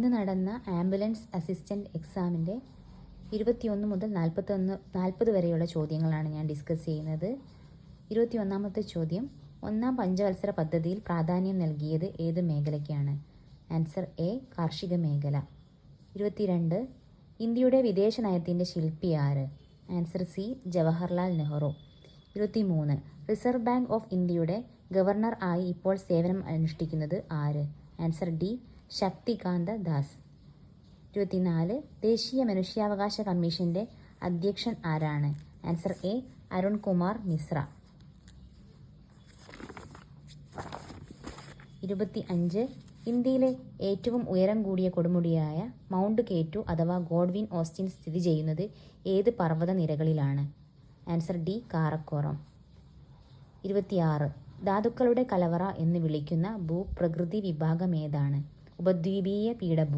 ഇന്ന് നടന്ന ambulance assistant എക്സാമിൻ്റെ 21 മുതൽ 40 വരെയുള്ള ചോദ്യങ്ങളാണ് ഞാൻ ഡിസ്കസ് ചെയ്യുന്നത്. 21ാമത്തെ ചോദ്യം, ഒന്നാം പഞ്ചവത്സര പദ്ധതിയിൽ പ്രാധാന്യം നൽകിയത് ഏത് മേഖലയ്ക്കാണ്? ആൻസർ എ, കാർഷിക മേഖല. 22, ഇന്ത്യയുടെ വിദേശ നയത്തിൻ്റെ ശില്പി ആര്? Answer C, Jawaharlal Nehru. 23, reserve bank of ഇന്ത്യയുടെ ഗവർണർ ആയി ഇപ്പോൾ സേവനം അനുഷ്ഠിക്കുന്നത് ആര്? Answer D, Shaktikanta Das. 24, ദേശീയ മനുഷ്യാവകാശ കമ്മീഷന്റെ അധ്യക്ഷൻ ആരാണ്? Answer A, Arun Kumar Mishra. 25, ഇന്ത്യയിലെ ഏറ്റവും ഉയരം കൂടിയ കൊടുമുടിയായ മൗണ്ട് കെ2 അഥവാ ഗോഡ്വിൻ ഓസ്റ്റിൻ സ്ഥിതി ചെയ്യുന്നത് ഏത് പർവ്വത നിരകളിലാണ്? Answer D, Karakoram. 26, ധാതുക്കളുടെ കലവറ എന്ന് വിളിക്കുന്ന ഭൂപ്രകൃതി വിഭാഗം ഏതാണ്? ഉപദ്വീപീയ പീഠഭൂമി.